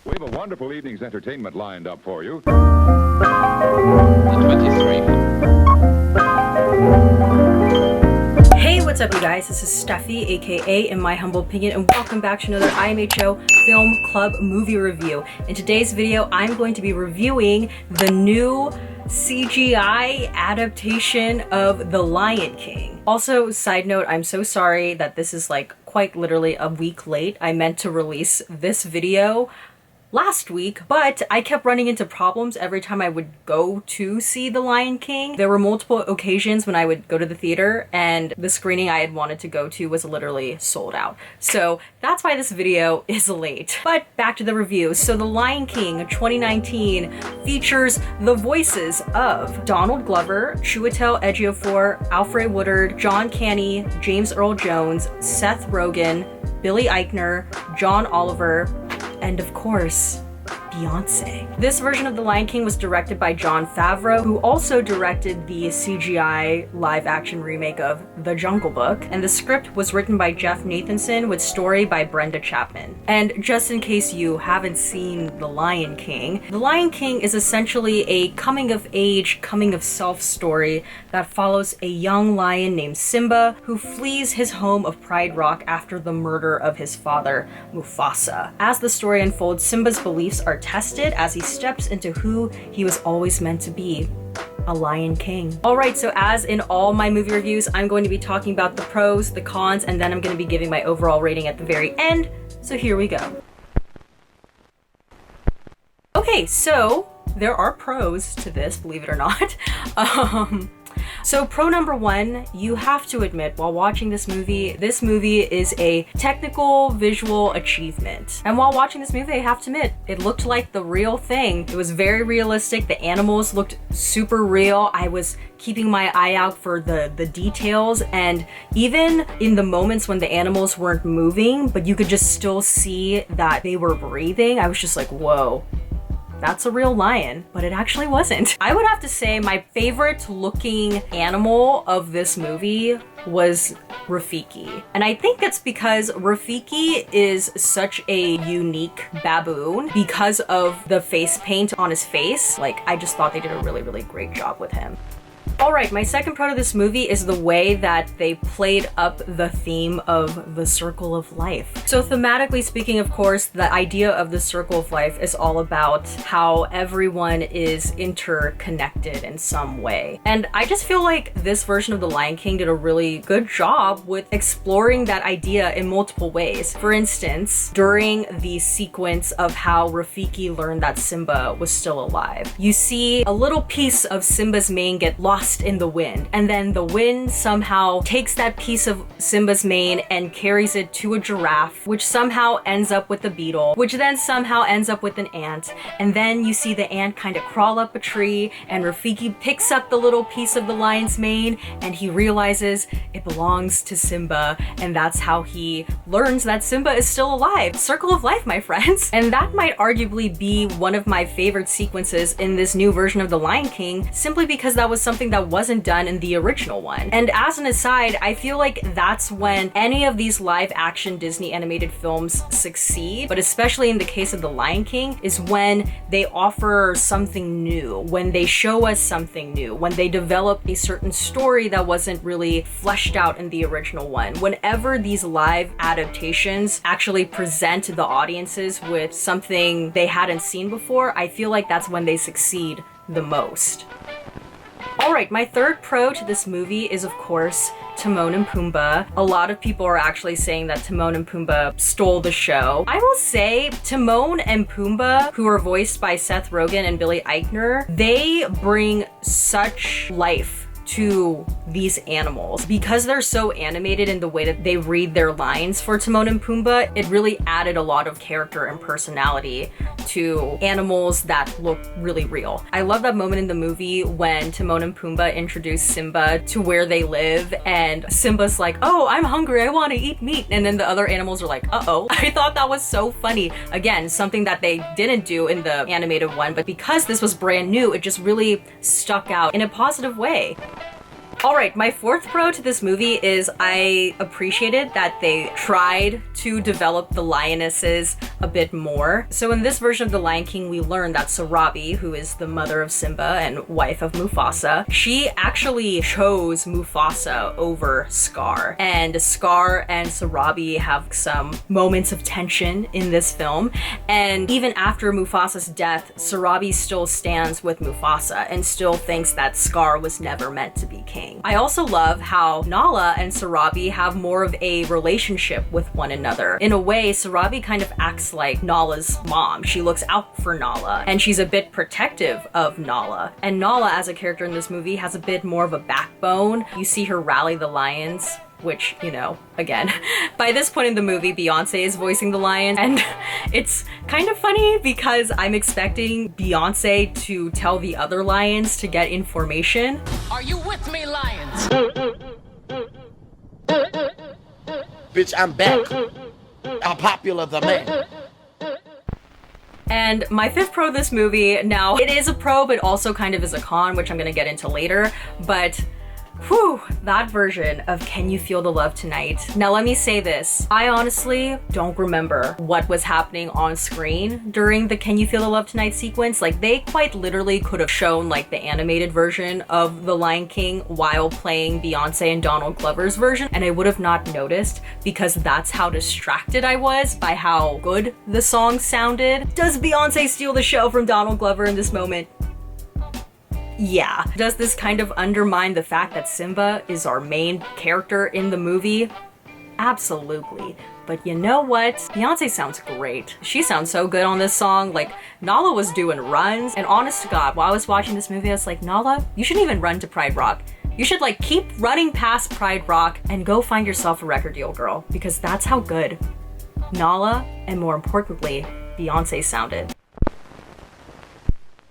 We have a wonderful evening's entertainment lined up for you. 23. Hey, what's up you guys? This is Steffi, aka In My Humble Opinion, and welcome back to another IMHO Film Club movie review. In today's video, I'm going to be reviewing the new CGI adaptation of The Lion King. Also, side note, I'm so sorry that this is like quite literally a week late. I meant to release this video last week, but I kept running into problems every time I would go to see The Lion King. There were multiple occasions when I would go to the theater and the screening I had wanted to go to was literally sold out. So that's why this video is late. But back to the review. So The Lion King 2019 features the voices of Donald Glover, Chiwetel Ejiofor, Alfred Woodard, John Caney, James Earl Jones, Seth Rogen, Billy Eichner, John Oliver, and of course, Beyoncé. This version of The Lion King was directed by Jon Favreau, who also directed the CGI live-action remake of The Jungle Book, and the script was written by Jeff Nathanson with story by Brenda Chapman. And just in case you haven't seen The Lion King is essentially a coming-of-age, coming-of-self story that follows a young lion named Simba who flees his home of Pride Rock after the murder of his father, Mufasa. As the story unfolds, Simba's beliefs are tested as he steps into who he was always meant to be, a Lion King. Alright, so as in all my movie reviews, I'm going to be talking about the pros, the cons, and then I'm going to be giving my overall rating at the very end. So here we go. Okay, so there are pros to this, believe it or not. So pro number one, you have to admit while watching this movie is a technical visual achievement. And while watching this movie, I have to admit, it looked like the real thing. It was very realistic. The animals looked super real. I was keeping my eye out for the details, and even in the moments when the animals weren't moving, but you could just still see that they were breathing, I was just like, whoa. That's a real lion, but it actually wasn't. I would have to say my favorite looking animal of this movie was Rafiki. And I think that's because Rafiki is such a unique baboon because of the face paint on his face. Like, I just thought they did a really, really great job with him. Alright, my second pro of this movie is the way that they played up the theme of the circle of life. So thematically speaking, of course, the idea of the circle of life is all about how everyone is interconnected in some way. And I just feel like this version of The Lion King did a really good job with exploring that idea in multiple ways. For instance, during the sequence of how Rafiki learned that Simba was still alive, you see a little piece of Simba's mane get lost in the wind, and then the wind somehow takes that piece of Simba's mane and carries it to a giraffe, which somehow ends up with a beetle, which then somehow ends up with an ant, and then you see the ant kind of crawl up a tree, and Rafiki picks up the little piece of the lion's mane, and he realizes it belongs to Simba, and that's how he learns that Simba is still alive. Circle of life, my friends. And that might arguably be one of my favorite sequences in this new version of The Lion King, simply because that was something that wasn't done in the original one. And as an aside, I feel like that's when any of these live action Disney animated films succeed, but especially in the case of The Lion King, is when they offer something new, when they show us something new, when they develop a certain story that wasn't really fleshed out in the original one. Whenever these live adaptations actually present the audiences with something they hadn't seen before, I feel like that's when they succeed the most. Alright, my third pro to this movie is, of course, Timon and Pumbaa. A lot of people are actually saying that Timon and Pumbaa stole the show. I will say Timon and Pumbaa, who are voiced by Seth Rogen and Billy Eichner, they bring such life to these animals. Because they're so animated in the way that they read their lines for Timon and Pumbaa, it really added a lot of character and personality to animals that look really real. I love that moment in the movie when Timon and Pumbaa introduce Simba to where they live, and Simba's like, oh, I'm hungry, I want to eat meat. And then the other animals are like, uh-oh. I thought that was so funny. Again, something that they didn't do in the animated one, but because this was brand new, it just really stuck out in a positive way. Alright, my fourth pro to this movie is I appreciated that they tried to develop the lionesses a bit more. So in this version of The Lion King, we learn that Sarabi, who is the mother of Simba and wife of Mufasa, she actually chose Mufasa over Scar. And Scar and Sarabi have some moments of tension in this film. And even after Mufasa's death, Sarabi still stands with Mufasa and still thinks that Scar was never meant to be king. I also love how Nala and Sarabi have more of a relationship with one another. In a way, Sarabi kind of acts like Nala's mom. She looks out for Nala, and she's a bit protective of Nala. And Nala, as a character in this movie, has a bit more of a backbone. You see her rally the lions, which, you know, again, by this point in the movie, Beyoncé is voicing the lion, and it's kind of funny because I'm expecting Beyoncé to tell the other lions to get information. Are you with me, lions? Bitch, I'm back. I'm popular the man. And my fifth pro of this movie, now it is a pro, but also kind of is a con, which I'm gonna get into later, but whew, that version of Can You Feel the Love Tonight? Now let me say this, I honestly don't remember what was happening on screen during the Can You Feel the Love Tonight sequence. Like, they quite literally could have shown like the animated version of The Lion King while playing Beyoncé and Donald Glover's version, and I would have not noticed because that's how distracted I was by how good the song sounded. Does Beyoncé steal the show from Donald Glover in this moment? Yeah. Does this kind of undermine the fact that Simba is our main character in the movie? Absolutely. But you know what? Beyoncé sounds great. She sounds so good on this song. Like, Nala was doing runs, and honest to God, while I was watching this movie, I was like, Nala, you shouldn't even run to Pride Rock. You should like keep running past Pride Rock and go find yourself a record deal, girl, because that's how good Nala, and more importantly, Beyoncé sounded.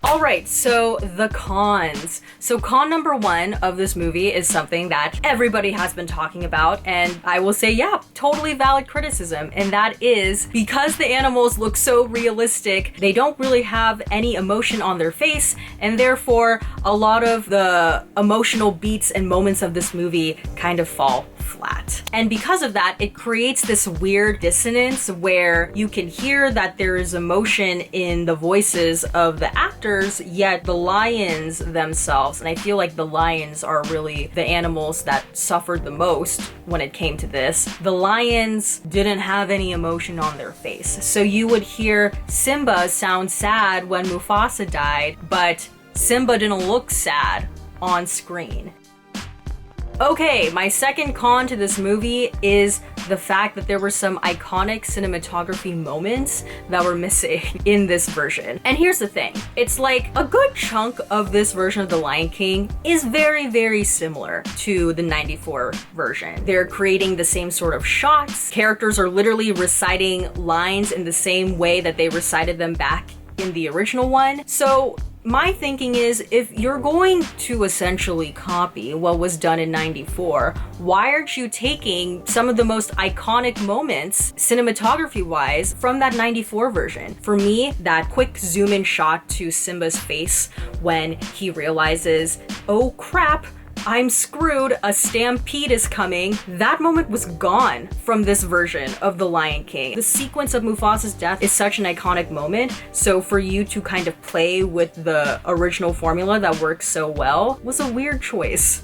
All right, so the cons. So con number one of this movie is something that everybody has been talking about, and I will say, yeah, totally valid criticism, and that is because the animals look so realistic, they don't really have any emotion on their face, and therefore a lot of the emotional beats and moments of this movie kind of fall flat. And because of that, it creates this weird dissonance where you can hear that there is emotion in the voices of the actors, yet the lions themselves, and I feel like the lions are really the animals that suffered the most when it came to this. The lions didn't have any emotion on their face. So you would hear Simba sound sad when Mufasa died, but Simba didn't look sad on screen. Okay, my second con to this movie is the fact that there were some iconic cinematography moments that were missing in this version. And here's the thing, it's like a good chunk of this version of The Lion King is very, very similar to the 94 version. They're creating the same sort of shots. Characters are literally reciting lines in the same way that they recited them back in the original one. So my thinking is, if you're going to essentially copy what was done in 94, why aren't you taking some of the most iconic moments, cinematography-wise, from that 94 version? For me, that quick zoom-in shot to Simba's face when he realizes, oh crap, I'm screwed, a stampede is coming. That moment was gone from this version of The Lion King. The sequence of Mufasa's death is such an iconic moment, so for you to kind of play with the original formula that works so well was a weird choice.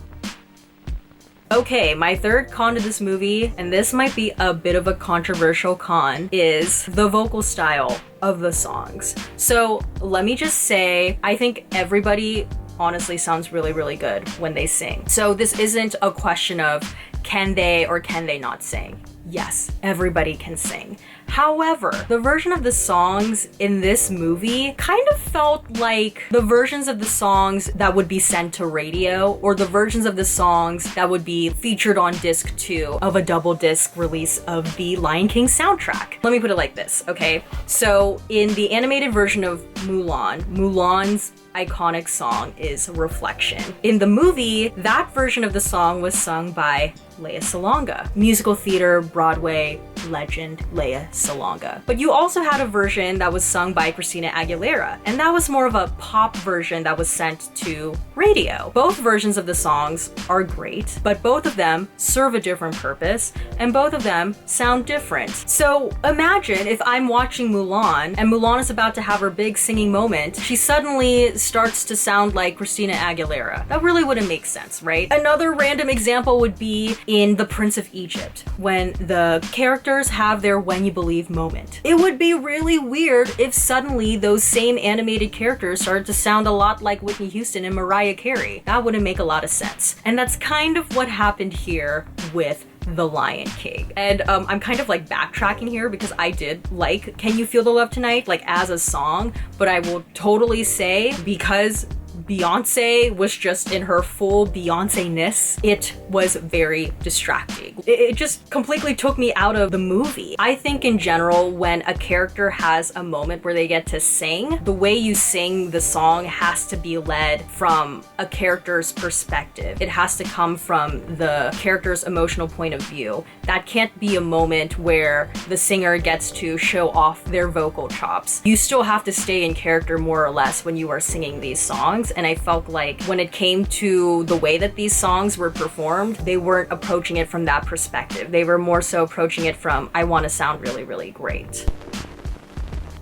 Okay, my third con to this movie, and this might be a bit of a controversial con, is the vocal style of the songs. So let me just say, I think everybody honestly sounds really, really good when they sing. So this isn't a question of can they or can they not sing. Yes, everybody can sing. However, the version of the songs in this movie kind of felt like the versions of the songs that would be sent to radio, or the versions of the songs that would be featured on disc 2 of a double disc release of the Lion King soundtrack. Let me put it like this, okay? So in the animated version of Mulan, Mulan's iconic song is Reflection. In the movie, that version of the song was sung by Lea Salonga. Musical theater, Broadway, legend Lea Salonga. But you also had a version that was sung by Christina Aguilera, and that was more of a pop version that was sent to radio. Both versions of the songs are great, but both of them serve a different purpose, and both of them sound different. So imagine if I'm watching Mulan, and Mulan is about to have her big singing moment, she suddenly starts to sound like Christina Aguilera. That really wouldn't make sense, right? Another random example would be in The Prince of Egypt, when the characters have their When You Believe moment. It would be really weird if suddenly those same animated characters started to sound a lot like Whitney Houston and Mariah Carey. That wouldn't make a lot of sense. And that's kind of what happened here with The Lion King. And I'm kind of like backtracking here because I did like Can You Feel the Love Tonight, like as a song, but I will totally say because Beyoncé was just in her full Beyoncé-ness, it was very distracting. It just completely took me out of the movie. I think in general, when a character has a moment where they get to sing, the way you sing the song has to be led from a character's perspective. It has to come from the character's emotional point of view. That can't be a moment where the singer gets to show off their vocal chops. You still have to stay in character more or less when you are singing these songs. And I felt like when it came to the way that these songs were performed, they weren't approaching it from that perspective. They were more so approaching it from, I want to sound really, really great.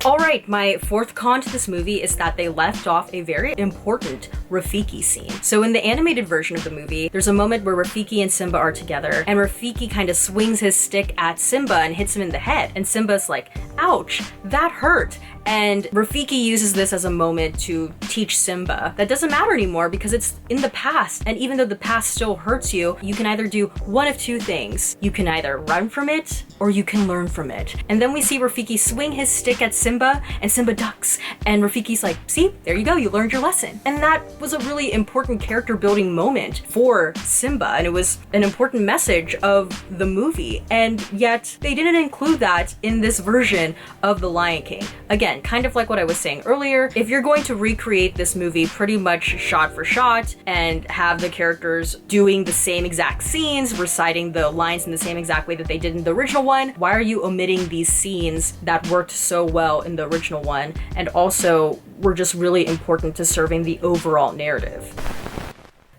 Alright, my fourth con to this movie is that they left off a very important Rafiki scene. So in the animated version of the movie, there's a moment where Rafiki and Simba are together, and Rafiki kind of swings his stick at Simba and hits him in the head. And Simba's like, ouch, that hurt. And Rafiki uses this as a moment to teach Simba that doesn't matter anymore because it's in the past. And even though the past still hurts you, you can either do one of two things. You can either run from it or you can learn from it. And then we see Rafiki swing his stick at Simba and Simba ducks. And Rafiki's like, see, there you go, you learned your lesson. And that was a really important character building moment for Simba. And it was an important message of the movie. And yet they didn't include that in this version of The Lion King. Again, kind of like what I was saying earlier, if you're going to recreate this movie pretty much shot for shot and have the characters doing the same exact scenes, reciting the lines in the same exact way that they did in the original one, why are you omitting these scenes that worked so well in the original one and also were just really important to serving the overall narrative?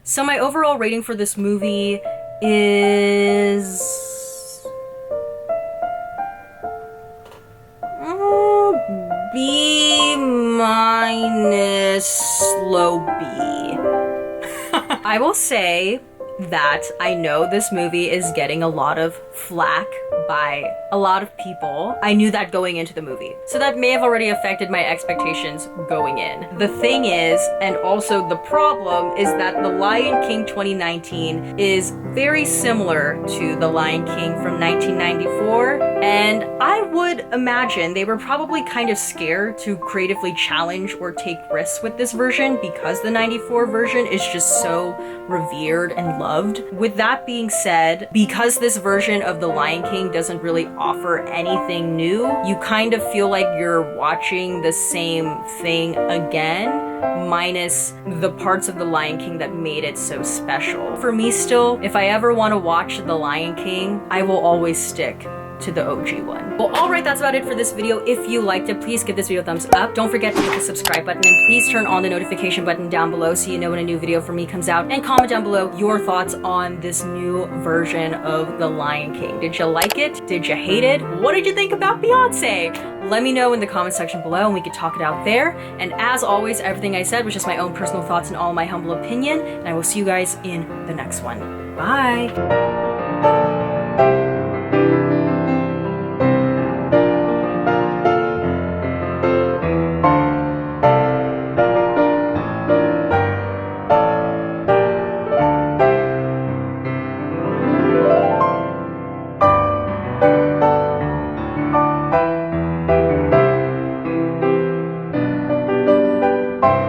So my overall rating for this movie is B minus low B. I will say that I know this movie is getting a lot of flack by a lot of people. I knew that going into the movie. So that may have already affected my expectations going in. The thing is, and also the problem, is that The Lion King 2019 is very similar to The Lion King from 1994, and I would imagine they were probably kind of scared to creatively challenge or take risks with this version because the 94 version is just so revered and loved. With that being said, because this version of The Lion King doesn't really offer anything new, you kind of feel like you're watching the same thing again, minus the parts of The Lion King that made it so special. For me still, if I ever want to watch The Lion King, I will always stick to the OG one. Well, alright, that's about it for this video. If you liked it, please give this video a thumbs up. Don't forget to hit the subscribe button and please turn on the notification button down below so you know when a new video from me comes out. And comment down below your thoughts on this new version of The Lion King. Did you like it? Did you hate it? What did you think about Beyoncé? Let me know in the comment section below and we can talk it out there. And as always, everything I said was just my own personal thoughts and all my humble opinion. And I will see you guys in the next one. Bye!